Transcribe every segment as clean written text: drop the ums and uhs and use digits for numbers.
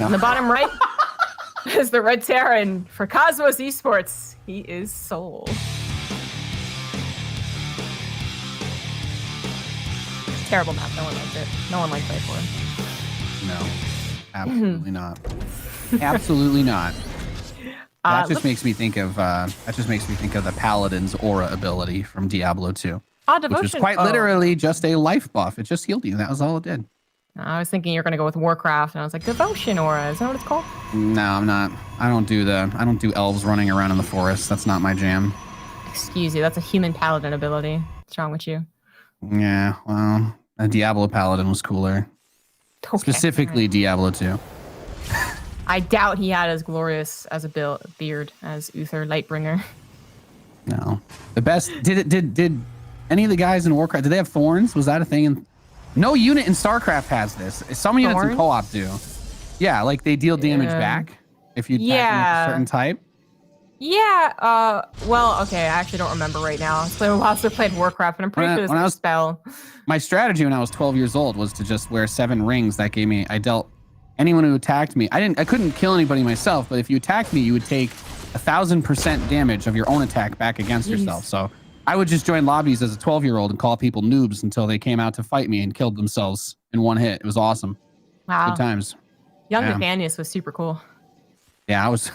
On the bottom right is the red Terran. For Cosmos Esports, he is souL. Terrible map. No one liked it. No one liked Play 4. No, absolutely not. Absolutely not. That just makes me think of the Paladin's aura ability from Diablo 2. Devotion. Which was quite literally just a life buff. It just healed you. That was all it did. I was thinking you're gonna go with Warcraft, and I was like, Devotion aura. Is that what it's called? No, I'm not. I don't do elves running around in the forest. That's not my jam. Excuse you. That's a human paladin ability. What's wrong with you? Yeah, well, a Diablo Paladin was cooler. Okay, specifically, right. Diablo 2. I doubt he had as glorious as a beard as Uther Lightbringer. No, the best. Did any of the guys in Warcraft? Did they have thorns? Was that a thing? No unit in StarCraft has this. Some units in co-op do. Yeah, like they deal damage back if you attack them with a certain type. Yeah. Well, okay. I actually don't remember right now. It's been a while since I played Warcraft, and I'm pretty sure it's a spell. My strategy when I was 12 years old was to just wear 7 rings. That gave me. I dealt anyone who attacked me. I couldn't kill anybody myself, but if you attacked me, you would take 1,000% damage of your own attack back against yourself. So I would just join lobbies as a 12-year-old and call people noobs until they came out to fight me and killed themselves in one hit. It was awesome. Wow. Good times. Young Nathanius was super cool. Yeah, I was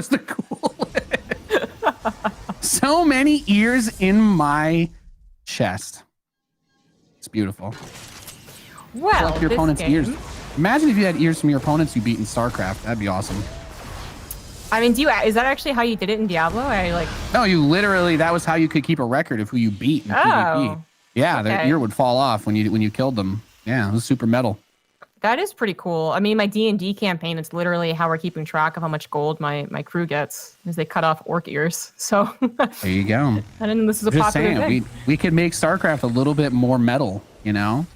the cool. So many ears in my chest. It's beautiful. Well, like your opponent's ears. Imagine if you had ears from your opponents you beat in StarCraft. That'd be awesome. I mean, is that actually how you did it in Diablo? No, you literally, that was how you could keep a record of who you beat in PvP. Yeah, their ear would fall off when you killed them. Yeah, it was super metal. That is pretty cool. I mean, my D&D campaign, it's literally how we're keeping track of how much gold my crew gets, is they cut off orc ears. So there you go. I didn't know this is a popular thing. We could make StarCraft a little bit more metal, you know?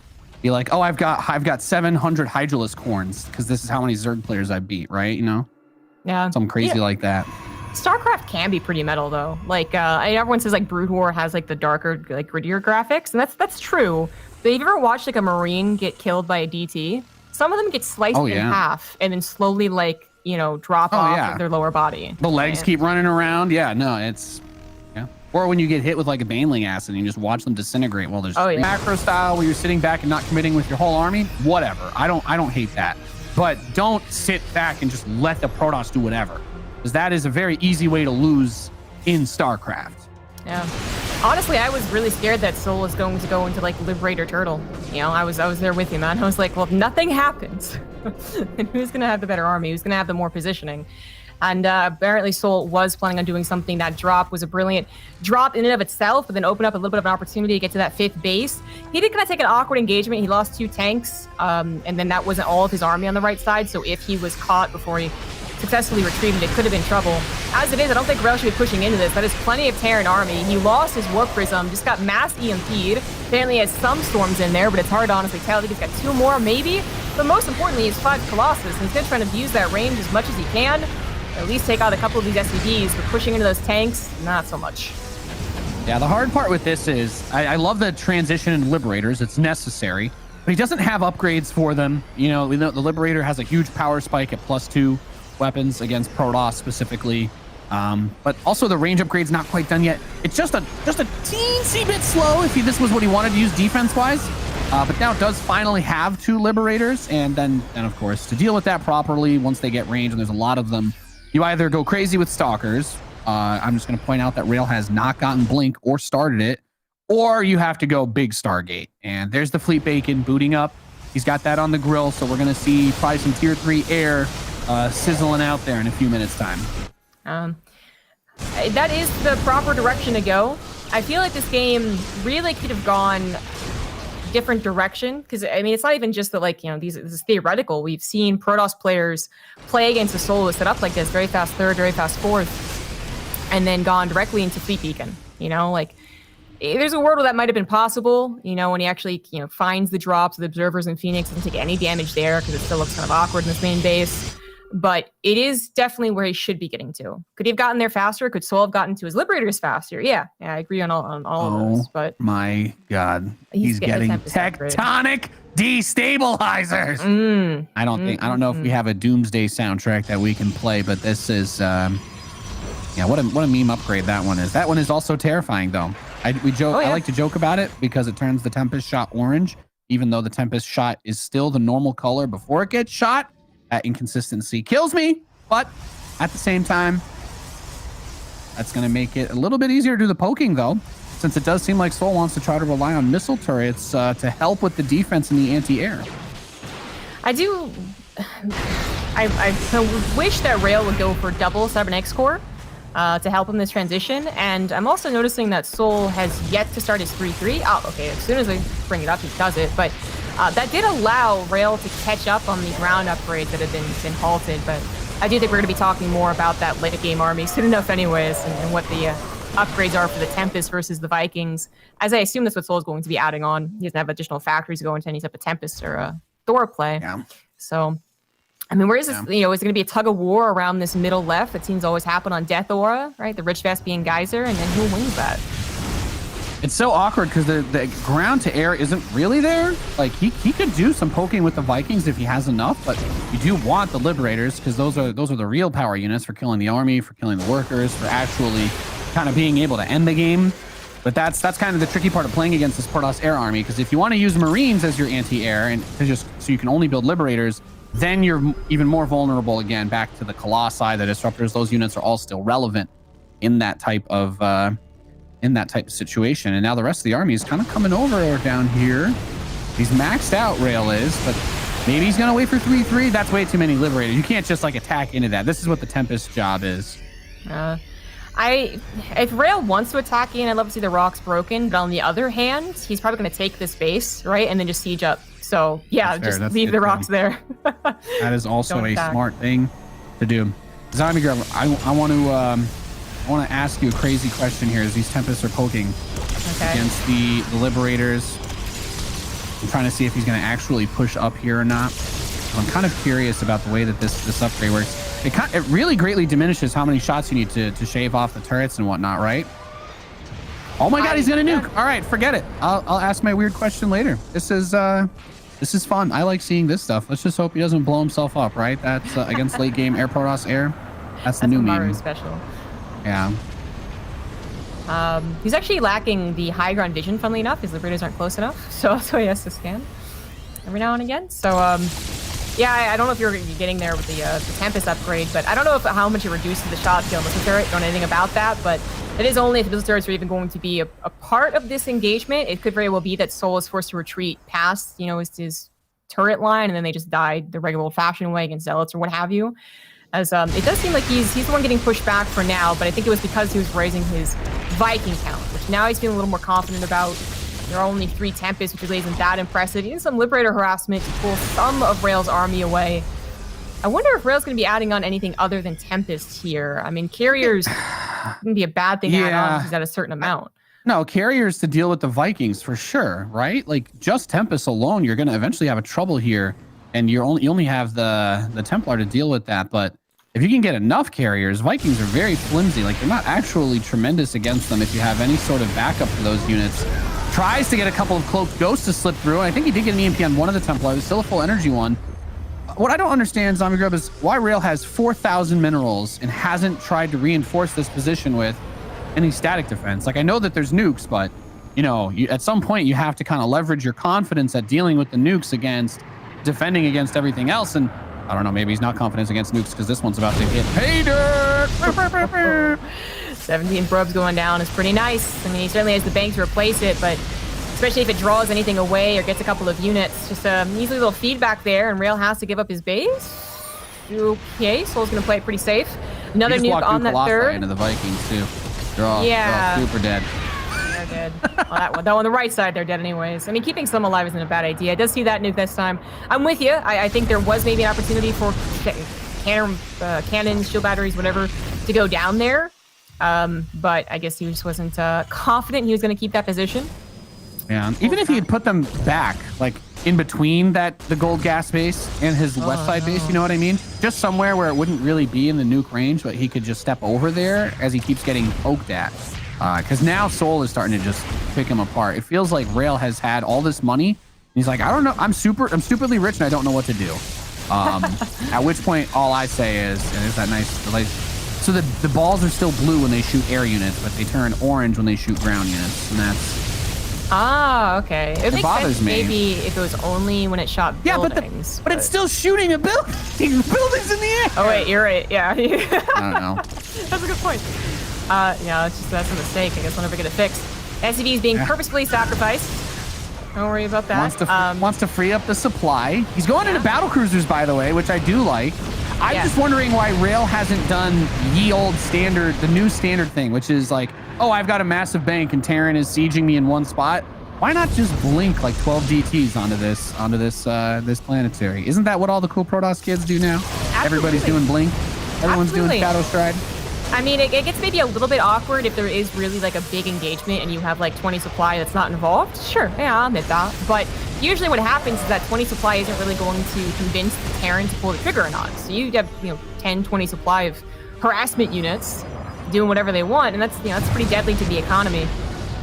Be like, oh, I've got 700 Hydralisk horns because this is how many Zerg players I beat, right? You know? Yeah. Something crazy like that. StarCraft can be pretty metal though. Like everyone says like Brood War has like the darker, like grittier graphics, and that's true. But have you ever watched like a Marine get killed by a DT? Some of them get sliced in half and then slowly drop off of their lower body. The legs keep running around. Yeah, no, it's Or when you get hit with like a Baneling acid and you just watch them disintegrate while there's macro style where you're sitting back and not committing with your whole army. Whatever. I don't hate that. But don't sit back and just let the Protoss do whatever. Because that is a very easy way to lose in StarCraft. Yeah. Honestly, I was really scared that souL was going to go into like Liberator Turtle. You know, I was there with you, man. I was like, well, if nothing happens, then who's going to have the better army? Who's going to have the more positioning? And apparently souL was planning on doing something. That drop was a brilliant drop in and of itself, but then opened up a little bit of an opportunity to get to that 5th base. He did kind of take an awkward engagement. He lost 2 tanks, and then that wasn't all of his army on the right side. So if he was caught before he successfully retrieved, it could have been trouble. As it is, I don't think Rel should be pushing into this. That is plenty of Terran army. He lost his Warp Prism, just got mass EMP'd. Apparently he has some storms in there, but it's hard to honestly tell. I think he's got 2 more, maybe. But most importantly, he's 5 Colossus, and he's going to try to use that range as much as he can. At least take out a couple of these SCVs, but pushing into those tanks, not so much. Yeah, the hard part with this is, I love the transition in Liberators. It's necessary, but he doesn't have upgrades for them. You know, we know the Liberator has a huge power spike at +2 weapons against Protoss specifically. But also the range upgrade's not quite done yet. It's just a teensy bit slow if this was what he wanted to use defense-wise. But now it does finally have 2 Liberators, and then of course, to deal with that properly, once they get range, and there's a lot of them, you either go crazy with Stalkers. I'm just going to point out that Rail has not gotten Blink or started it, or you have to go big Stargate. And there's the Fleet Bacon booting up. He's got that on the grill, so we're going to see probably some tier 3 air sizzling out there in a few minutes' time. That is the proper direction to go. I feel like this game really could have gone different direction, because I mean, it's not even just that, like, you know, this is theoretical. We've seen Protoss players play against a soloist set up like this, very fast 3rd, very fast 4th, and then gone directly into Fleet Beacon. You know, like, there's a world where that might have been possible, you know, when he actually, you know, finds the drops, the observers in Phoenix, doesn't take any damage there because it still looks kind of awkward in this main base. But it is definitely where he should be getting to. Could he have gotten there faster? Could souL have gotten to his Liberators faster? Yeah, I agree on all of those. But my God, he's getting tectonic Destabilizers. I don't know if we have a Doomsday soundtrack that we can play, but this is yeah, what a meme upgrade that one is. That one is also terrifying though. I like to joke about it because it turns the Tempest shot orange, even though the Tempest shot is still the normal color before it gets shot. That inconsistency kills me, but at the same time, that's going to make it a little bit easier to do the poking though, since it does seem like souL wants to try to rely on missile turrets to help with the defense in the anti-air. I wish that rail would go for double 7X core to help him this transition. And I'm also noticing that souL has yet to start his 3-3. Oh, okay, as soon as I bring it up, he does it. But that did allow rail to catch up on the ground upgrades that had been halted. But I do think we're going to be talking more about that late game army soon enough anyways, and what the upgrades are for the Tempest versus the Vikings, as I assume that's what souL is going to be adding on. He doesn't have additional factories to go into any type of Tempest or Thor play. Yeah. So, I mean, where is this? You know, is it going to be a tug of war around this middle left that seems to always happen on Death Aura, right? The Rich Vespian Geyser, and then who wins that? It's so awkward because the ground to air isn't really there. Like he could do some poking with the Vikings if he has enough, but you do want the Liberators because those are the real power units for killing the army, for killing the workers, for actually kind of being able to end the game. But that's kind of the tricky part of playing against this Protoss air army, because if you want to use Marines as your anti-air and to just so you can only build Liberators, then you're even more vulnerable again back to the Colossi, the Disruptors. Those units are all still relevant in that type of situation. And now the rest of the army is kind of coming over down here. He's maxed out, Rail is, but maybe he's gonna wait for 3-3. That's way too many Liberators. You can't just like attack into that. This is what the Tempest job is. If Rail wants to attack in, I'd love to see the rocks broken. But on the other hand, he's probably going to take this base, right, and then just siege up. So yeah, just leave the rocks there. That is also a smart thing to do. Zombie Grub, I want to ask you a crazy question here as these Tempests are poking against the Liberators. I'm trying to see if he's going to actually push up here or not. I'm kind of curious about the way that this upgrade works. It really greatly diminishes how many shots you need to shave off the turrets and whatnot, right? Oh my God, he's gonna nuke. All right, forget it. I'll ask my weird question later. This is fun. I like seeing this stuff. Let's just hope he doesn't blow himself up, right? That's against late game Air Protoss Air. That's the new meme. Special. Yeah. He's actually lacking the high ground vision, funnily enough. His Liberators aren't close enough, so that's why he has to scan every now and again. So yeah, I don't know if you're getting there with the Tempest upgrade, but I don't know how much it reduces the shot kill missile turret. Don't know anything about that, but it is only if the missile turrets are even going to be a part of this engagement. It could very well be that souL is forced to retreat past, you know, his turret line, and then they just died the regular old-fashioned way against Zealots or what have you. As it does seem like he's the one getting pushed back for now, but I think it was because he was raising his Viking count, which now he's feeling a little more confident about. There are only 3 Tempests, which really isn't that impressive. Even some Liberator harassment to pull some of Rail's army away. I wonder if Rail's going to be adding on anything other than Tempest here. I mean, Carriers wouldn't be a bad thing to add on if he's at a certain amount. No, Carriers to deal with the Vikings for sure, right? Like just Tempest alone, you're going to eventually have a trouble here, and you only have the Templar to deal with that. But if you can get enough Carriers, Vikings are very flimsy. Like they're not actually tremendous against them if you have any sort of backup for those units. Tries to get a couple of Cloaked Ghosts to slip through. I think he did get an EMP on one of the Templar. There's still a full energy one. What I don't understand, Zombie Grub, is why Rail has 4,000 minerals and hasn't tried to reinforce this position with any static defense. Like I know that there's nukes, but you know, at some point you have to kind of leverage your confidence at dealing with the nukes against defending against everything else. And I don't know, maybe he's not confident against nukes because this one's about to hit pay dirt. 17 probes going down is pretty nice. I mean, he certainly has the bank to replace it, but especially if it draws anything away or gets a couple of units, just easily little feedback there, and Rail has to give up his base. Okay, souL's going to play it pretty safe. Another nuke on that third. Into the Vikings too. They're all super dead. They're dead. Well, that one on the right side, they're dead anyways. I mean, keeping some alive isn't a bad idea. I does see that nuke this time. I'm with you. I think there was maybe an opportunity for cannons, shield batteries, whatever, to go down there. But I guess he just wasn't confident he was going to keep that position. Yeah, even if he had put them back, like in between the gold gas base and his west side base, you know what I mean? Just somewhere where it wouldn't really be in the nuke range, but he could just step over there as he keeps getting poked at. Because now souL is starting to just pick him apart. It feels like Rail has had all this money He's like, I don't know. I'm stupidly rich and I don't know what to do. At which point, all I say is, and there's that nice, so the balls are still blue when they shoot air units, but they turn orange when they shoot ground units, and that's. Ah, okay. It makes bothers sense me. maybe if it was only when it shot buildings. But it's still shooting a building. Buildings in the air. Oh wait, you're right. Yeah. I don't know. That's a good point. Yeah, that's a mistake. I guess we'll never get it fixed. SCV is being purposefully sacrificed. Don't worry about that. Wants to free up the supply. He's going into battle cruisers, by the way, which I do like. I'm just wondering why Rail hasn't done ye old standard, the new standard thing, which is like, oh, I've got a massive bank and Terran is sieging me in one spot. Why not just blink like 12 DTs onto this planetary? Isn't that what all the cool Protoss kids do now? Absolutely. Everybody's doing blink. Everyone's doing Shadow Stride. I mean, it gets maybe a little bit awkward if there is really like a big engagement and you have like 20 supply that's not involved. Sure, yeah, I'll admit that. But usually what happens is that 20 supply isn't really going to convince the Terran to pull the trigger or not. So you have, 10, 20 supply of harassment units doing whatever they want. And that's, that's pretty deadly to the economy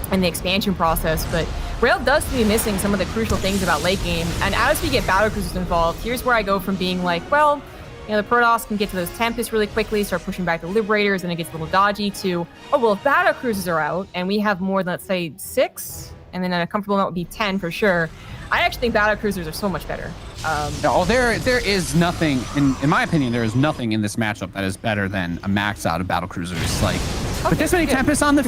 and the expansion process. But Rail does seem to be missing some of the crucial things about late game. And as we get battlecruisers involved, here's where I go from being like, well, the Protoss can get to those Tempests really quickly, start pushing back the Liberators, and it gets a little dodgy to, oh, well, if battle cruisers are out and we have more than, let's say, 6, and then a comfortable amount would be 10 for sure. I actually think battle cruisers are so much better. There is nothing, in my opinion, there is nothing in this matchup that is better than a max out of battle cruisers. Like, with this many Tempests on the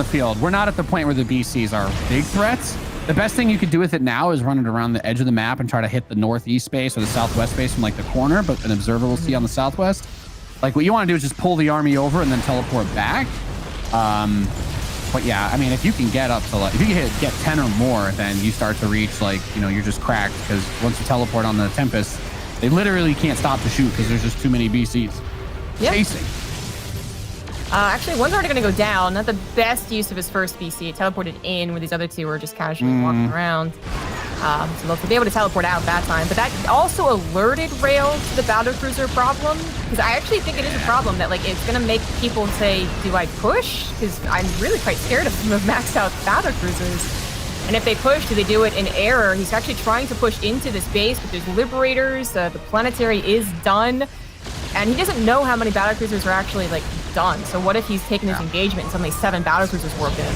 field, we're not at the point where the BCs are big threats. The best thing you could do with it now is run it around the edge of the map and try to hit the northeast space or the southwest space from like the corner, but an observer will see on the southwest. Like what you want to do is just pull the army over and then teleport back. But yeah, I mean, if you can get up to like, if you can get 10 or more, then you start to reach like, you're just cracked because once you teleport on the Tempest, they literally can't stop to shoot because there's just too many BCs chasing. Actually, one's already going to go down. Not the best use of his first BC. It teleported in where these other two were just casually walking around. So they'll be able to teleport out that time. But that also alerted Rail to the battlecruiser problem. Because I actually think it is a problem that like it's going to make people say, do I push? Because I'm really quite scared of some of maxed out battlecruisers. And if they push, do they do it in error? He's actually trying to push into this base, but there's Liberators. The planetary is done. And he doesn't know how many battlecruisers are actually like done. So what if he's taking this engagement and suddenly 7 battlecruisers warped in?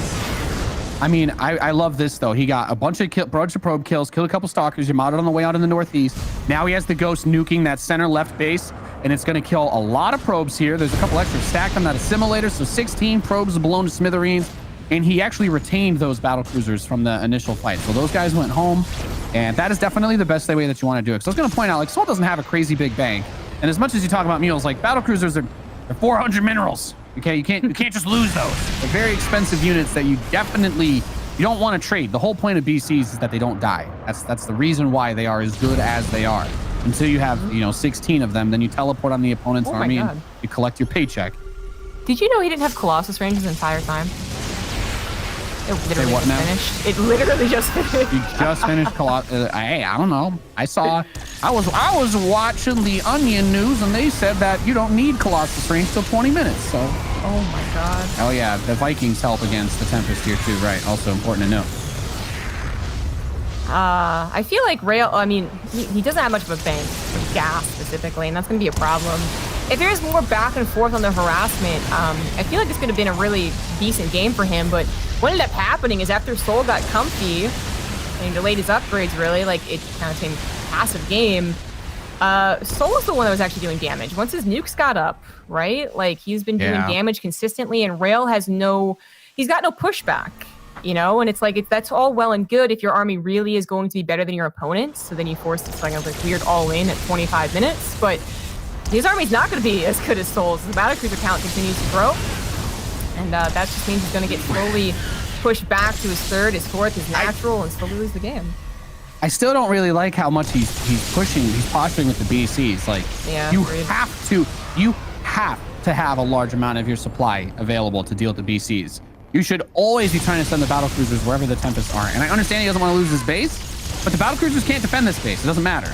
I mean, I love this though. He got a bunch of probe kills, killed a couple stalkers, Yamato on the way out in the northeast. Now he has the Ghost nuking that center left base, and it's going to kill a lot of probes here. There's a couple extra stacked on that assimilator, so 16 probes blown to smithereens. And he actually retained those battlecruisers from the initial fight. So those guys went home, and that is definitely the best way that you want to do it. So I was going to point out, like, SouL doesn't have a crazy big bank. And as much as you talk about mules, like battlecruisers are 400 minerals. Okay, you can't just lose those. They're very expensive units that you don't want to trade. The whole point of BCs is that they don't die. That's the reason why they are as good as they are. Until you have 16 of them, then you teleport on the opponent's army and you collect your paycheck. Did you know he didn't have Colossus range the entire time? It literally just finished. It literally just finished. He just finished Colossus. Hey, I don't know. I was watching the Onion news and they said that you don't need Colossus range till 20 minutes. So. Oh my god. Oh yeah, the Vikings help against the Tempest here too, right? Also important to note. I feel like Rail, I mean, he doesn't have much of a bank for gas specifically, and that's going to be a problem. If there's more back and forth on the harassment, I feel like this could have been a really decent game for him, but what ended up happening is after SouL got comfy and he delayed his upgrades really, like it kind of became a passive game, SouL was the one that was actually doing damage. Once his nukes got up, right? Like he's been doing damage consistently, and Rail has he's got no pushback. And it's like, that's all well and good if your army really is going to be better than your opponents. So then you force this like weird all-in at 25 minutes. But his army's not going to be as good as SouL's. The battlecruiser count continues to grow. And that just means he's going to get slowly pushed back to his third, his fourth, his natural, and slowly lose the game. I still don't really like how much he's posturing with the BCs. Like, you have to have a large amount of your supply available to deal with the BCs. You should always be trying to send the battlecruisers wherever the Tempests are. And I understand he doesn't want to lose his base, but the battlecruisers can't defend this base. It doesn't matter.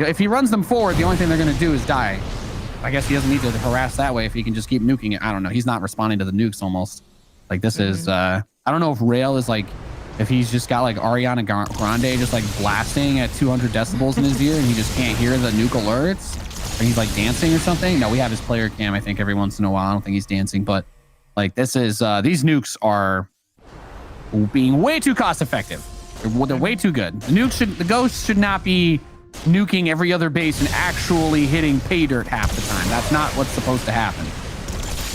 If he runs them forward, the only thing they're going to do is die. I guess he doesn't need to harass that way if he can just keep nuking it. I don't know. He's not responding to the nukes almost. Like this is, I don't know if Rail is like if he's just got like Ariana Grande just like blasting at 200 decibels in his ear and he just can't hear the nuke alerts, or he's like dancing or something. No, we have his player cam, I think, every once in a while. I don't think he's dancing, but like this is these nukes are being way too cost effective. They're way too good. The ghosts should not be nuking every other base and actually hitting pay dirt half the time. That's not what's supposed to happen.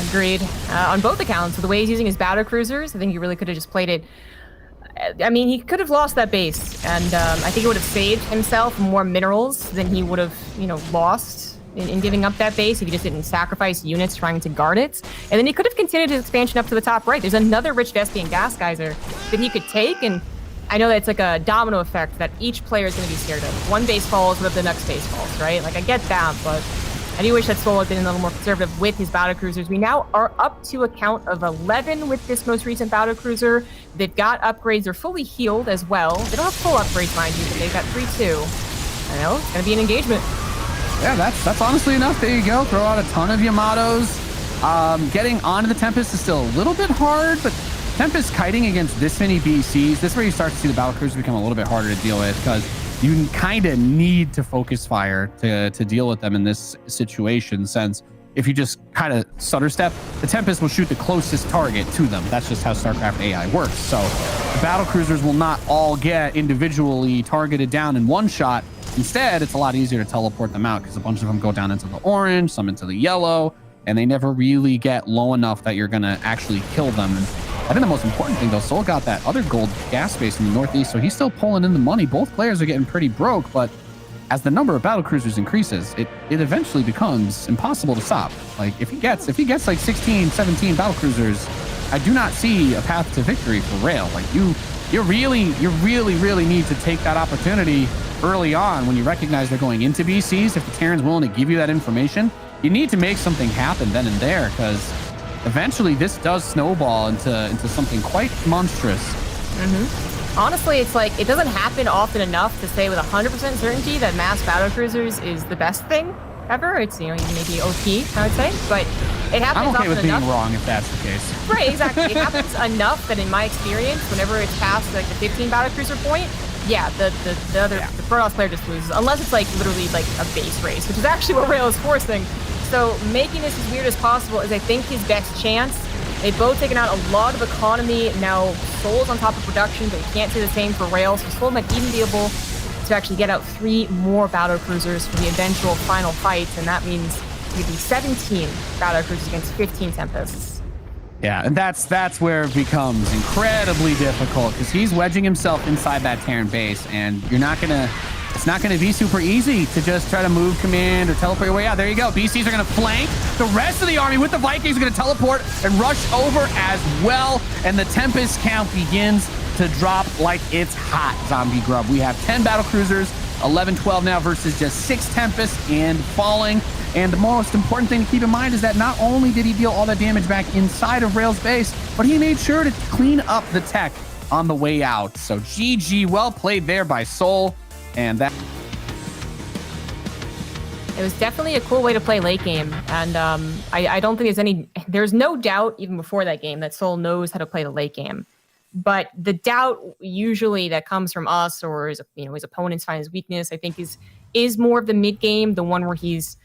Agreed. On both accounts, with the way he's using his battle cruisers, I think he really could have just played it. I mean, he could have lost that base, and I think he would have saved himself more minerals than he would have, you know, lost in giving up that base if he just didn't sacrifice units trying to guard it. And then he could have continued his expansion up to the top right. There's another rich Vespian gas geyser that he could take, and I know that it's like a domino effect that each player is going to be scared of. One base falls, but the next base falls, right? Like, I get that, but I do wish that souL had been a little more conservative with his battle cruisers. We now are up to a count of 11 with this most recent battle cruiser. They've got upgrades. They're fully healed as well. They don't have full upgrades, mind you, but they've got 3-2. I know, it's going to be an engagement. Yeah, that's honestly enough. There you go. Throw out a ton of Yamatos. Getting onto the Tempest is still a little bit hard, but Tempest kiting against this many BCs, this is where you start to see the battle cruisers become a little bit harder to deal with, because you kind of need to focus fire to deal with them in this situation, since if you just kind of stutter step, the Tempest will shoot the closest target to them. That's just how StarCraft AI works. So the battle cruisers will not all get individually targeted down in one shot. Instead, it's a lot easier to teleport them out because a bunch of them go down into the orange, some into the yellow, and they never really get low enough that you're going to actually kill them. And I think the most important thing, though, souL got that other gold gas space in the northeast, so he's still pulling in the money. Both players are getting pretty broke, but as the number of battle cruisers increases, it eventually becomes impossible to stop. Like, if he gets like 16, 17 battle cruisers, I do not see a path to victory for rail. Like, you really need to take that opportunity early on when you recognize they're going into BCs. If the Terran's willing to give you that information, you need to make something happen then and there, because eventually this does snowball into something quite monstrous. Honestly, it's like, it doesn't happen often enough to say with 100% certainty that mass battle cruisers is the best thing ever. It's, you know, maybe OP, I would say, but it happens often enough. I'm okay with being wrong if that's the case. Right, exactly. It happens enough that in my experience, whenever it's past like the 15 battle cruiser point, yeah, the Protoss player just loses, unless it's like literally like a base race, which is actually what rail is forcing. So making this as weird as possible is, I think, his best chance. They've both taken out a lot of economy. Now souL's on top of production, but we can't say the same for rail. So souL might even be able to actually get out 3 more battle cruisers for the eventual final fight, and that means it would be 17 battle cruisers against 15 Tempests. Yeah, and that's where it becomes incredibly difficult, because he's wedging himself inside that Terran base, and it's not gonna be super easy to just try to move command or teleport your way out. There you go. BCs are gonna flank. The rest of the army with the Vikings are gonna teleport and rush over as well, and the Tempest count begins to drop like it's hot, Zombie Grub. We have 10 battle cruisers, 11-12 now versus just 6 Tempests and falling. And the most important thing to keep in mind is that not only did he deal all that damage back inside of rail's base, but he made sure to clean up the tech on the way out. So GG, well played there by souL. And that, it was definitely a cool way to play late game. And I don't think there's no doubt even before that game that souL knows how to play the late game. But the doubt usually that comes from us or his opponents find his weakness, I think is more of the mid game, the one where he's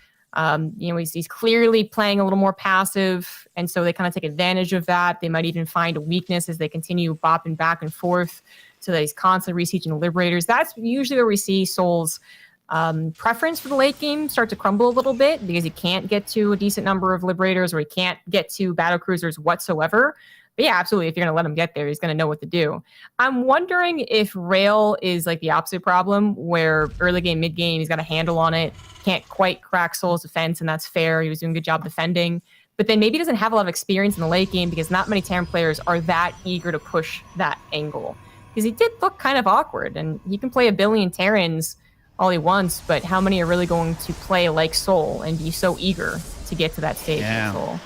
he's clearly playing a little more passive, and so they kind of take advantage of that. They might even find a weakness as they continue bopping back and forth, so that he's constantly resieging Liberators. That's usually where we see souL's preference for the late game start to crumble a little bit, because he can't get to a decent number of Liberators, or he can't get to battle cruisers whatsoever. But yeah, absolutely, if you're going to let him get there, he's going to know what to do. I'm wondering if rail is like the opposite problem, where early game, mid game, he's got a handle on it, can't quite crack souL's defense, and that's fair. He was doing a good job defending. But then maybe he doesn't have a lot of experience in the late game, because not many Terran players are that eager to push that angle. Because he did look kind of awkward, and he can play a billion Terrans all he wants, but how many are really going to play like souL and be so eager to get to that stage with souL?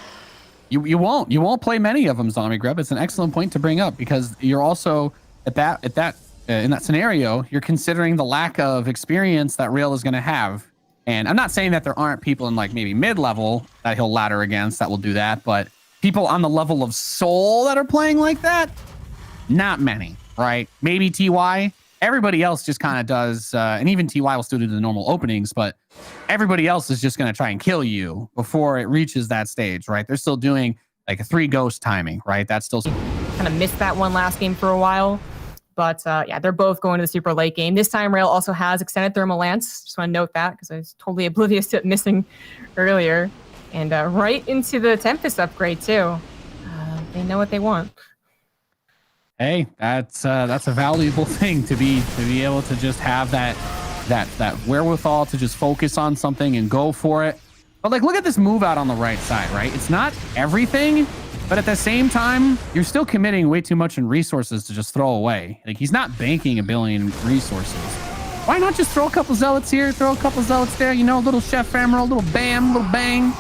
You won't play many of them, Zombie Grub. It's an excellent point to bring up, because you're also in that scenario, you're considering the lack of experience that rail is going to have. And I'm not saying that there aren't people in like maybe mid-level that he'll ladder against that will do that, but people on the level of souL that are playing like that, not many. right? Maybe TY. Everybody else just kind of does, and even TY will still do the normal openings, but everybody else is just going to try and kill you before it reaches that stage, right? They're still doing like a 3 ghost timing, right? That's still kind of missed that one last game for a while. But yeah, they're both going to the super late game. This time, Rail also has extended thermal lance. Just want to note that because I was totally oblivious to it missing earlier. And right into the Tempest upgrade too. They know what they want. Hey, that's a valuable thing to be able to just have that wherewithal to just focus on something and go for it. But like, look at this move out on the right side, right? It's not everything, but at the same time, you're still committing way too much in resources to just throw away. Like, he's not banking 1 billion resources. Why not just throw a couple zealots here, throw a couple zealots there? You know, a little chef hammer, a little bam, a little bang.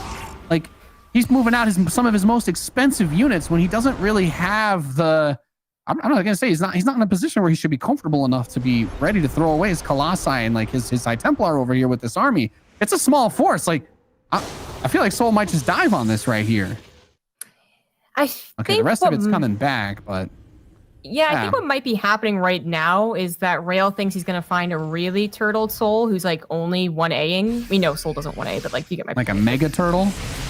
Like, he's moving out some of his most expensive units when he doesn't really have the. I'm not gonna say he's not in a position where he should be comfortable enough to be ready to throw away his Colossi and like his High Templar over here with this army. It's a small force. Like, I feel like souL might just dive on this right here. Okay, the rest of it's coming back, but yeah, I think what might be happening right now is that Rail thinks he's going to find a really turtled souL who's like only 1Aing. We know souL doesn't 1A, but like you get my like point. A mega turtle?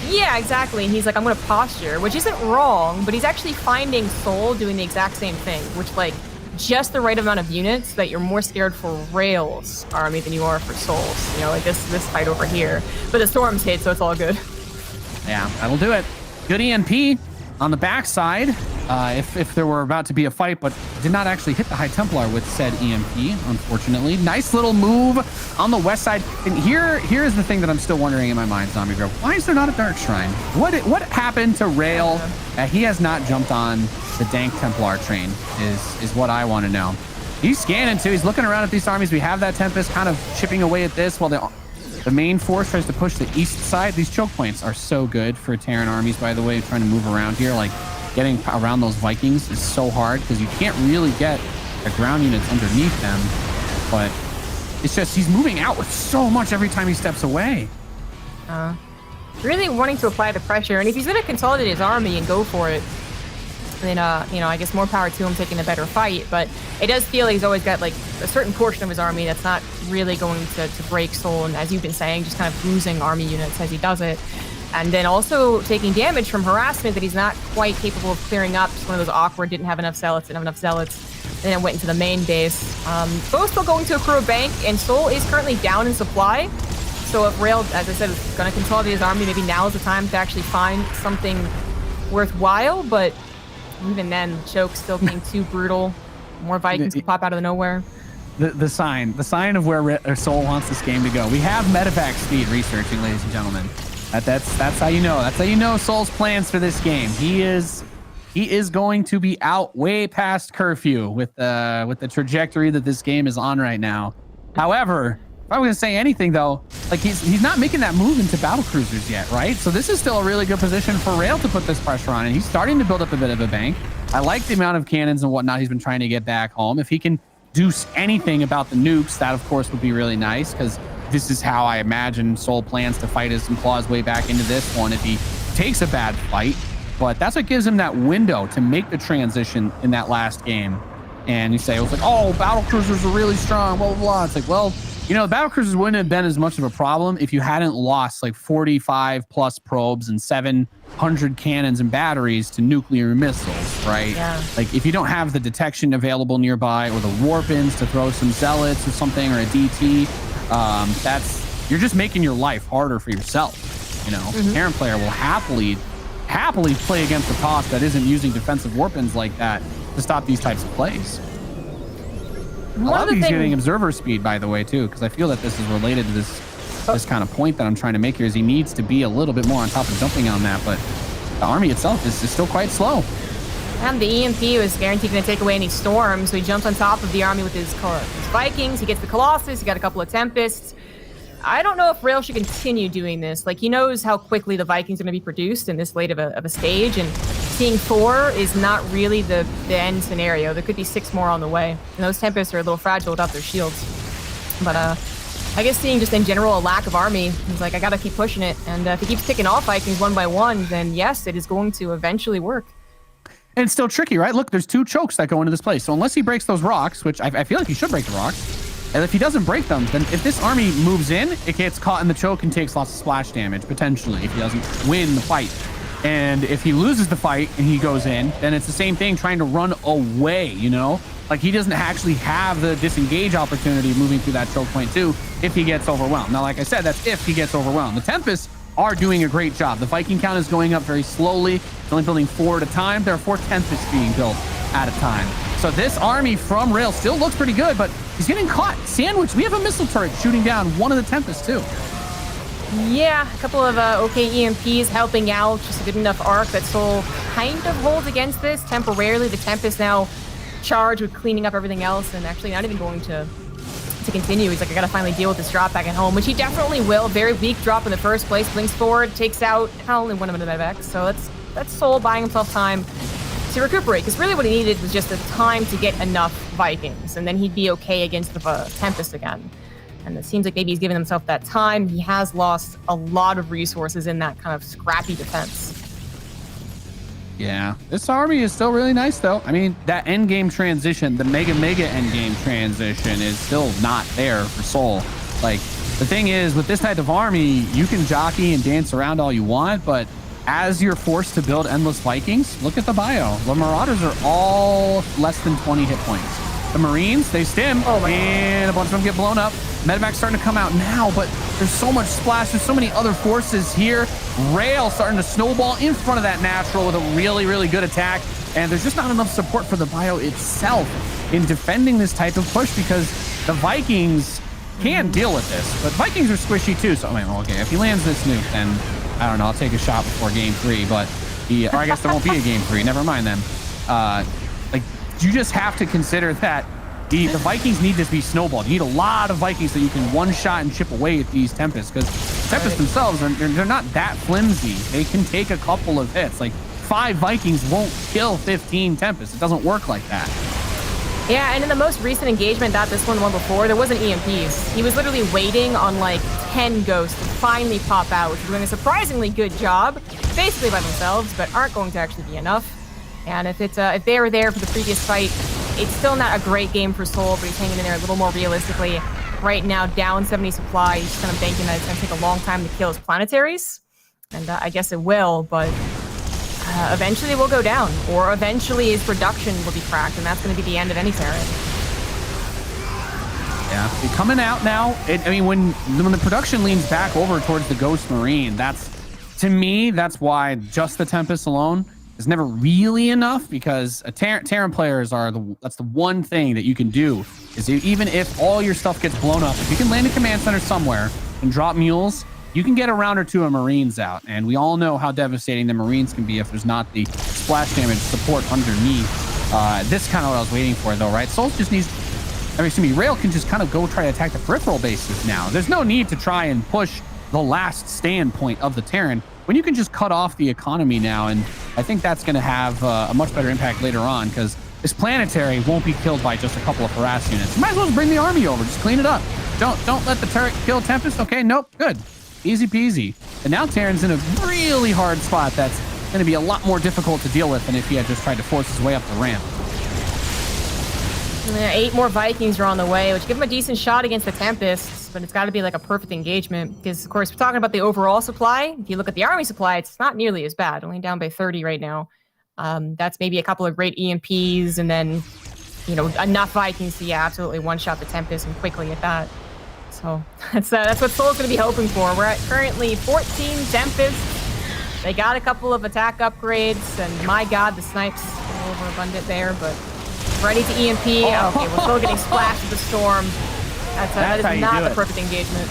Yeah, exactly. And he's like, I'm going to posture, which isn't wrong, but he's actually finding souL doing the exact same thing, which like just the right amount of units so that you're more scared for Rail's army than you are for souL's. You know, like this fight over here. But the storms hit, so it's all good. Yeah, that'll do it. Good EMP. On the backside, if there were about to be a fight, but did not actually hit the High Templar with said EMP, unfortunately. Nice little move on the west side. And here is the thing that I'm still wondering in my mind, Zombie Girl. Why is there not a Dark Shrine? What happened to Rail? He has not jumped on the Dank Templar train, is what I want to know. He's scanning too. He's looking around at these armies. We have that Tempest kind of chipping away at this while the main force tries to push the east side. These choke points are so good for Terran armies, by the way, trying to move around here. Like, getting around those Vikings is so hard because you can't really get the ground units underneath them. But it's just, he's moving out with so much every time he steps away. Really wanting to apply the pressure. And if he's going to consolidate his army and go for it, then, you know, I guess more power to him taking a better fight. But it does feel like he's always got, like, a certain portion of his army that's not really going to break souL. And as you've been saying, just kind of losing army units as he does it. And then also taking damage from harassment that he's not quite capable of clearing up. Just one of those awkward, didn't have enough zealots, And then it went into the main base. Both still going to accrue a bank, and souL is currently down in supply. So if Rail, as I said, is going to consolidate his army, maybe now is the time to actually find something worthwhile. But even then, choke still being too brutal. More Vikings can pop out of nowhere. The sign of where souL wants this game to go. We have medevac speed researching, ladies and gentlemen. That's how you know. That's how you know souL's plans for this game. He is going to be out way past curfew with the trajectory that this game is on right now. However, if I was gonna say anything though, like he's not making that move into battle cruisers yet, right? So this is still a really good position for Rail to put this pressure on, and he's starting to build up a bit of a bank. I like the amount of cannons and whatnot he's been trying to get back home. If he can do anything about the nukes, that of course would be really nice, because this is how I imagine souL plans to fight his claws way back into this one if he takes a bad fight. But that's what gives him that window to make the transition in that last game. And you say, it was like, oh, battle cruisers are really strong, blah, blah, blah. It's like, well, you know, battle cruisers wouldn't have been as much of a problem if you hadn't lost like 45 plus probes and 700 cannons and batteries to nuclear missiles, right? Yeah. Like, if you don't have the detection available nearby or the warp-ins to throw some zealots or something, or a DT, you're just making your life harder for yourself. You know, Terran player will happily play against a toss that isn't using defensive warp-ins like that to stop these types of plays. I love he's getting observer speed, by the way, too, because I feel that this is related to this kind of point that I'm trying to make here, is he needs to be a little bit more on top of jumping on that, but the army itself is still quite slow. And the EMP was guaranteed going to take away any storms, so he jumps on top of the army with his Vikings. He gets the Colossus. He got a couple of Tempests. I don't know if Rail should continue doing this. Like, he knows how quickly the Vikings are going to be produced in this late of a stage, and seeing 4 is not really the end scenario. There could be 6 more on the way, and those Tempests are a little fragile without their shields. But I guess seeing just in general a lack of army, he's like, I got to keep pushing it. And if he keeps picking off Vikings one by one, then yes, it is going to eventually work. And it's still tricky, right? Look, there's 2 chokes that go into this place. So unless he breaks those rocks, which I feel like he should break the rocks, and if he doesn't break them, then if this army moves in, it gets caught in the choke and takes lots of splash damage, potentially, if he doesn't win the fight. And if he loses the fight and he goes in, then it's the same thing trying to run away, you know? Like, he doesn't actually have the disengage opportunity moving through that choke point too if he gets overwhelmed. Now, like I said, that's if he gets overwhelmed. The Tempests are doing a great job. The Viking count is going up very slowly. It's only building 4 at a time. There are 4 Tempests being built at a time. So this army from Rail still looks pretty good, but he's getting caught. Sandwich, we have a missile turret shooting down one of the Tempests too. Yeah, a couple of okay EMPs helping out. Just a good enough arc that souL kind of holds against this temporarily. The Tempest now charged with cleaning up everything else and actually not even going to continue. He's like, I gotta finally deal with this drop back at home, which he definitely will. Very weak drop in the first place. Blinks forward, takes out only one of the medevacs. So that's souL buying himself time to recuperate, because really what he needed was just the time to get enough Vikings, and then he'd be okay against the Tempest again. And it seems like maybe he's given himself that time. He has lost a lot of resources in that kind of scrappy defense. Yeah, this army is still really nice, though. I mean, that endgame transition, the mega endgame transition is still not there for souL. Like, the thing is, with this type of army, you can jockey and dance around all you want, but as you're forced to build endless Vikings, look at the bio. The Marauders are all less than 20 hit points. The Marines, they stim, and a bunch of them get blown up. Medevac's starting to come out now, but there's so much splash. There's so many other forces here. Rail starting to snowball in front of that natural with a really good attack. And there's just not enough support for the bio itself in defending this type of push, because the Vikings can deal with this. But Vikings are squishy too. So, I mean, okay, if he lands this nuke, then I don't know. I'll take a shot before game 3. But or I guess there won't be a game 3. Never mind then. Like, you just have to consider that the Vikings need to be snowballed. You need a lot of Vikings that you can one-shot and chip away at these Tempests, because Tempests themselves, they're not that flimsy. They can take a couple of hits. Like, 5 Vikings won't kill 15 Tempests. It doesn't work like that. Yeah, and in the most recent engagement that this one won before, there wasn't EMPs. He was literally waiting on like 10 ghosts to finally pop out, which is doing a surprisingly good job, basically by themselves, but aren't going to actually be enough. And if they were there for the previous fight, it's still not a great game for souL, but he's hanging in there a little more realistically. Right now, down 70 supply. He's just kind of banking that it's going to take a long time to kill his planetaries. And I guess it will, but eventually it will go down. Or eventually his production will be cracked, and that's going to be the end of any Terran. Yeah, they're coming out now. I mean, when the production leans back over towards the Ghost Marine, to me, that's why just the Tempest alone is never really enough, because Terran players that's the one thing that you can do, is even if all your stuff gets blown up, if you can land a command center somewhere and drop mules, you can get a round or 2 of Marines out. And we all know how devastating the Marines can be if there's not the splash damage support underneath. This kind of what I was waiting for, though, right? souL just needs, Rail can just kind of go try to attack the peripheral bases now. There's no need to try and push the last stand point of the Terran when you can just cut off the economy now. And I think that's going to have a much better impact later on, because this planetary won't be killed by just a couple of harass units. You might as well just bring the army over. Just clean it up. Don't let the turret kill Tempest. Okay, nope, good. Easy peasy. And now Terran's in a really hard spot that's going to be a lot more difficult to deal with than if he had just tried to force his way up the ramp. Yeah, 8 more Vikings are on the way, which give him a decent shot against the Tempests, but it's got to be like a perfect engagement, because, of course, we're talking about the overall supply. If you look at the army supply, it's not nearly as bad, only down by 30 right now. That's maybe a couple of great EMPs, and then, enough Vikings to, absolutely one-shot the Tempest, and quickly at that. So that's what souL's going to be hoping for. We're at currently 14 Tempests. They got a couple of attack upgrades, and my god, the snipes are a little overabundant there, but ready to EMP. Okay, we're still getting splashed with the storm. That is not the perfect engagement.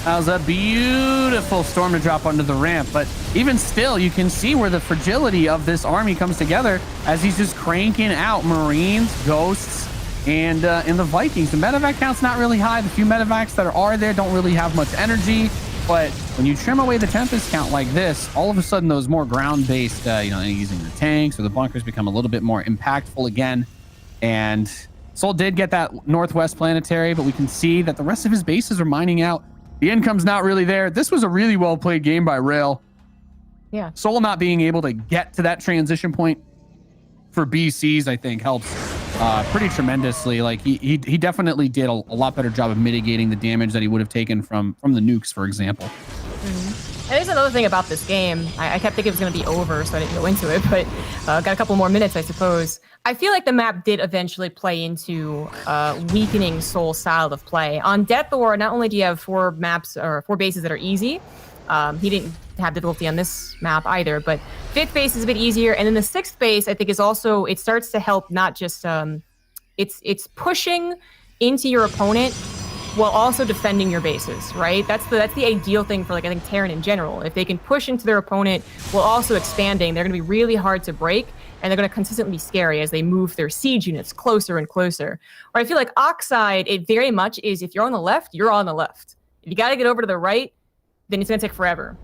That was a beautiful storm to drop onto the ramp, but even still, you can see where the fragility of this army comes together as he's just cranking out Marines, Ghosts, and the Vikings. The medevac count's not really high. The few medevacs that are there don't really have much energy, but when you trim away the Tempest count like this, all of a sudden those more ground-based, using the tanks or the bunkers become a little bit more impactful again. And souL did get that northwest planetary, but we can see that the rest of his bases are mining out. The income's not really there. This was a really well-played game by Rail. Yeah. souL not being able to get to that transition point for BCs, I think, helps pretty tremendously. Like he definitely did a lot better job of mitigating the damage that he would have taken from the nukes, for example. And there's another thing about this game. I kept thinking it was going to be over, so I didn't go into it, but got a couple more minutes, I suppose. I feel like the map did eventually play into weakening souL's style of play. On Death Aura, not only do you have 4 bases that are easy, he didn't have difficulty on this map either, but 5th base is a bit easier, and then the 6th base, I think, is also, it starts to help not just, it's pushing into your opponent while also defending your bases, right? That's the ideal thing for, like, I think Terran in general. If they can push into their opponent while also expanding, they're going to be really hard to break, and they're going to consistently be scary as they move their siege units closer and closer. Or I feel like Oxide, it very much is, if you're on the left, you're on the left. If you got to get over to the right, then it's going to take forever.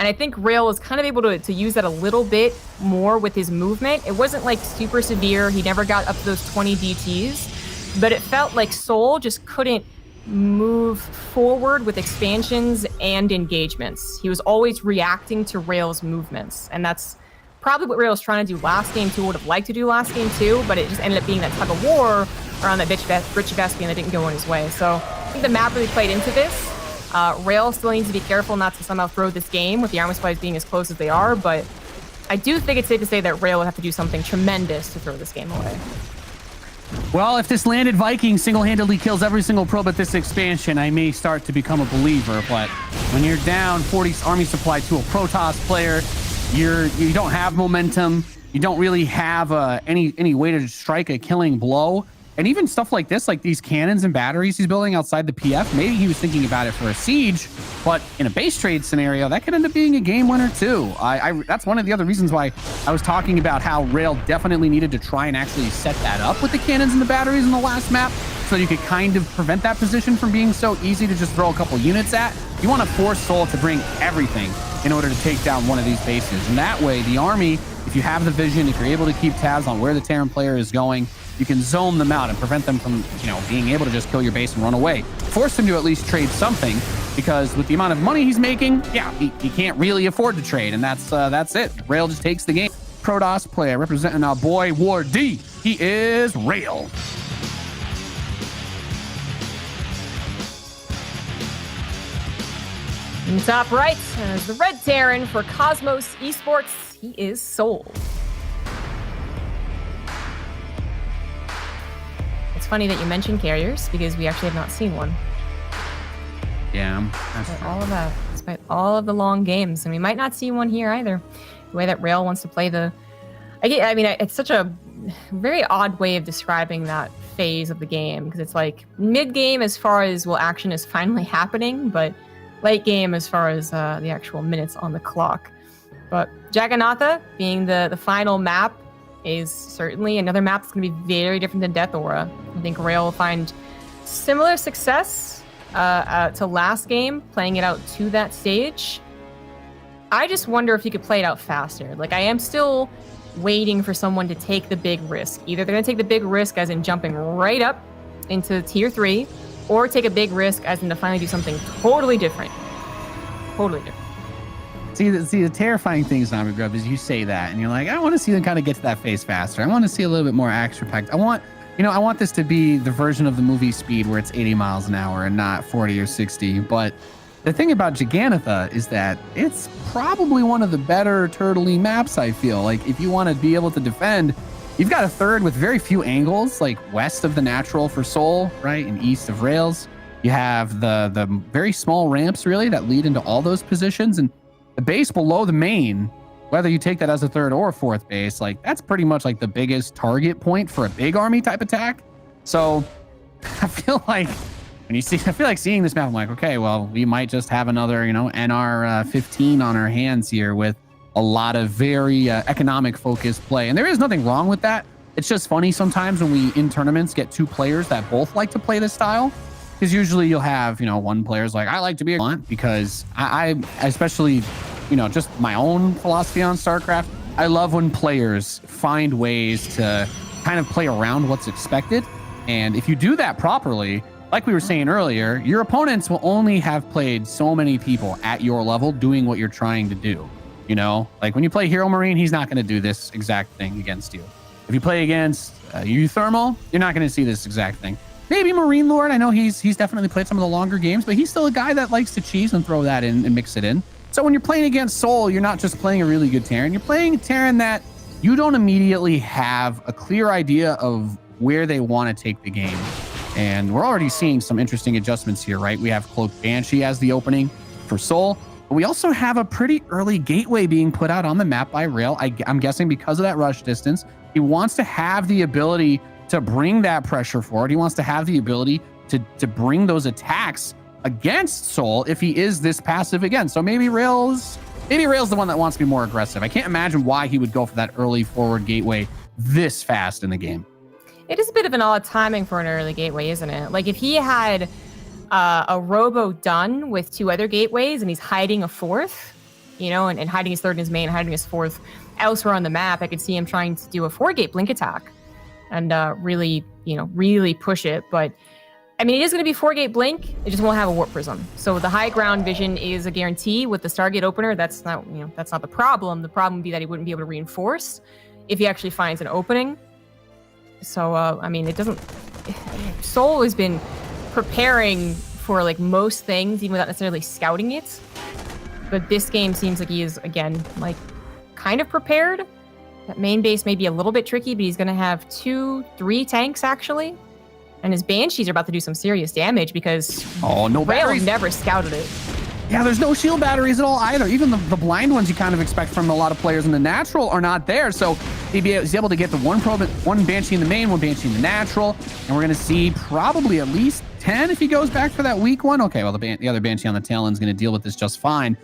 And I think Rail was kind of able to use that a little bit more with his movement. It wasn't, like, super severe. He never got up to those 20 DTs, but it felt like souL just couldn't move forward with expansions and engagements. He was always reacting to Rail's movements, and that's probably what Rail was trying to do last game too, would have liked to do last game too, but it just ended up being that tug of war around that Rich Vespian that didn't go in his way. So I think the map really played into this. Rail still needs to be careful not to somehow throw this game with the armor supplies being as close as they are, but I do think it's safe to say that Rail would have to do something tremendous to throw this game away. Well, if this landed Viking single-handedly kills every single probe at this expansion, I may start to become a believer. But when you're down 40 army supply to a Protoss player, you don't have momentum. You don't really have any way to strike a killing blow. And even stuff like this, like these cannons and batteries he's building outside the PF, maybe he was thinking about it for a siege, but in a base trade scenario, that could end up being a game winner too. That's one of the other reasons why I was talking about how Rail definitely needed to try and actually set that up with the cannons and the batteries in the last map, so you could kind of prevent that position from being so easy to just throw a couple units at. You want to force souL to bring everything in order to take down one of these bases. And that way, the army, if you have the vision, if you're able to keep tabs on where the Terran player is going, you can zone them out and prevent them from, being able to just kill your base and run away. Force him to at least trade something, because with the amount of money he's making, yeah, he can't really afford to trade, and that's it. Rail just takes the game. Protoss player representing our boy War D. He is Rail. In the top right, as the red Terran for Cosmos Esports, he is souL. It's funny that you mentioned carriers, because we actually have not seen one. Yeah, that's Despite true. all of that, despite all of the long games, and we might not see one here either. The way that Rail wants to play it's such a very odd way of describing that phase of the game, because it's like mid-game as far as, well, action is finally happening, but late game as far as the actual minutes on the clock. But Jagannatha, being the final map, is certainly another map that's going to be very different than Death Aura. I think Rail will find similar success to last game, playing it out to that stage. I just wonder if you could play it out faster. Like, I am still waiting for someone to take the big risk. Either they're going to take the big risk as in jumping right up into tier 3, or take a big risk as in to finally do something totally different. Totally different. See, the terrifying thing, Zombie Grub, is you say that, and you're like, I want to see them kind of get to that phase faster. I want to see a little bit more action-packed. I want this to be the version of the movie Speed where it's 80 miles an hour and not 40 or 60. But the thing about Jagannatha is that it's probably one of the better turtley maps, I feel. Like, if you want to be able to defend, you've got a third with very few angles, like west of the natural for souL, right, and east of Rails. You have the very small ramps, really, that lead into all those positions, and the base below the main, whether you take that as a third or a fourth base, like, that's pretty much like the biggest target point for a big army type attack. So I feel like seeing this map, I'm like, okay, well, we might just have another, NR 15 on our hands here with a lot of very economic focused play. And there is nothing wrong with that. It's just funny sometimes when we in tournaments get 2 players that both like to play this style. Because usually you'll have, one player's like, I like to be a because I especially, just my own philosophy on StarCraft, I love when players find ways to kind of play around what's expected. And if you do that properly, like we were saying earlier, your opponents will only have played so many people at your level doing what you're trying to do. Like when you play Hero Marine, he's not going to do this exact thing against you. If you play against Thermal, you're not going to see this exact thing. Maybe Marine Lord. I know he's definitely played some of the longer games, but he's still a guy that likes to cheese and throw that in and mix it in. So when you're playing against souL, you're not just playing a really good Terran. You're playing a Terran that you don't immediately have a clear idea of where they want to take the game. And we're already seeing some interesting adjustments here, right? We have Cloaked Banshee as the opening for souL, but we also have a pretty early gateway being put out on the map by rail. I'm guessing because of that rush distance. He wants to have the ability to bring that pressure forward. He wants to have the ability to bring those attacks against souL if he is this passive again. So maybe Rail's the one that wants to be more aggressive. I can't imagine why he would go for that early forward gateway this fast in the game. It is a bit of an odd timing for an early gateway, isn't it? Like if he had a robo done with 2 other gateways and he's hiding a 4th, you know, and hiding his 3rd in his main, hiding his 4th elsewhere on the map, I could see him trying to do a 4-gate blink attack and really push it. But I mean, it is going to be 4-gate blink. It just won't have a warp prism. So the high ground vision is a guarantee with the Stargate opener. That's not the problem. The problem would be that he wouldn't be able to reinforce if he actually finds an opening. So, I mean, souL has been preparing for like most things, even without necessarily scouting it. But this game seems like he is, again, like kind of prepared. That main base may be a little bit tricky, but he's going to have 2-3 tanks actually. And his Banshees are about to do some serious damage because Rail never scouted it. Yeah, there's no shield batteries at all either. Even the blind ones you kind of expect from a lot of players in the natural are not there. So he's able to get the one Banshee in the main, 1 Banshee in the natural. And we're going to see probably at least 10 if he goes back for that weak one. Okay, well, the other Banshee on the tail end is going to deal with this just fine.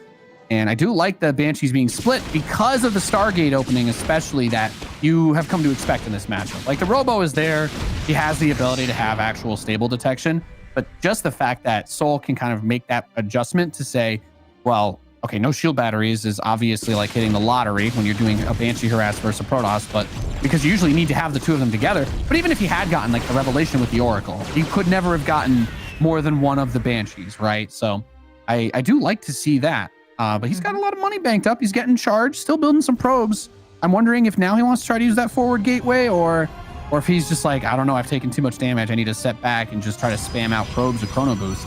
And I do like the Banshees being split because of the Stargate opening, especially that you have come to expect in this matchup. Like the Robo is there. He has the ability to have actual stable detection. But just the fact that souL can kind of make that adjustment to say, well, okay, no shield batteries is obviously like hitting the lottery when you're doing a Banshee harass versus a Protoss, but because you usually need to have the 2 of them together. But even if he had gotten like the Revelation with the Oracle, he could never have gotten more than 1 of the Banshees, right? So I do like to see that. But he's got a lot of money banked up. He's getting charged, still building some probes. I'm wondering if now he wants to try to use that forward gateway or if he's just like, I don't know, I've taken too much damage. I need to set back and just try to spam out probes or chrono boost.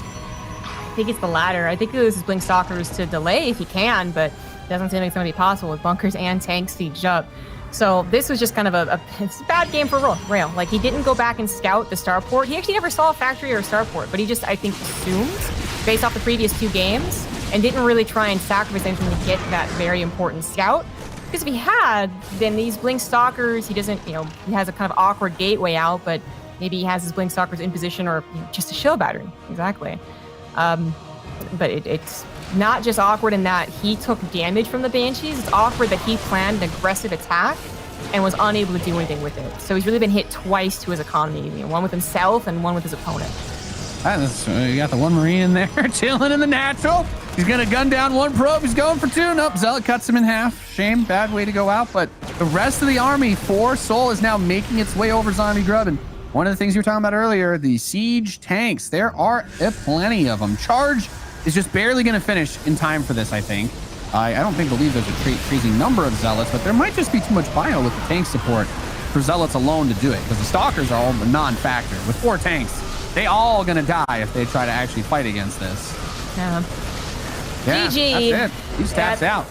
I think it's the latter. I think he uses Blink Stalkers to delay if he can, but it doesn't seem like it's going to be possible with bunkers and tanks sieged up. So this was just kind of it's a bad game for Rail. Like he didn't go back and scout the starport. He actually never saw a factory or a starport, but he just, I think, assumed based off the previous 2 games and didn't really try and sacrifice anything to get that very important scout. Because if he had, then these Blink Stalkers, he doesn't, he has a kind of awkward gateway out, but maybe he has his Blink Stalkers in position or just a shield battery. Exactly. But it's not just awkward in that he took damage from the Banshees. It's awkward that he planned an aggressive attack and was unable to do anything with it. So he's really been hit twice to his economy, one with himself and one with his opponent. You got the 1 Marine in there, chilling in the natural. He's going to gun down 1 probe. He's going for 2. Nope, Zealot cuts him in half. Shame, bad way to go out. But the rest of the army for souL is now making its way over Zombie Grub. And one of the things you were talking about earlier, the siege tanks, there are plenty of them. Charge is just barely going to finish in time for this, I think. I don't believe there's a crazy number of Zealots, but there might just be too much bio with the tank support for Zealots alone to do it, because the Stalkers are all non-factor. With 4 tanks, they all gonna die if they try to actually fight against this. Yeah. Yeah, GG. that's it. He just taps out.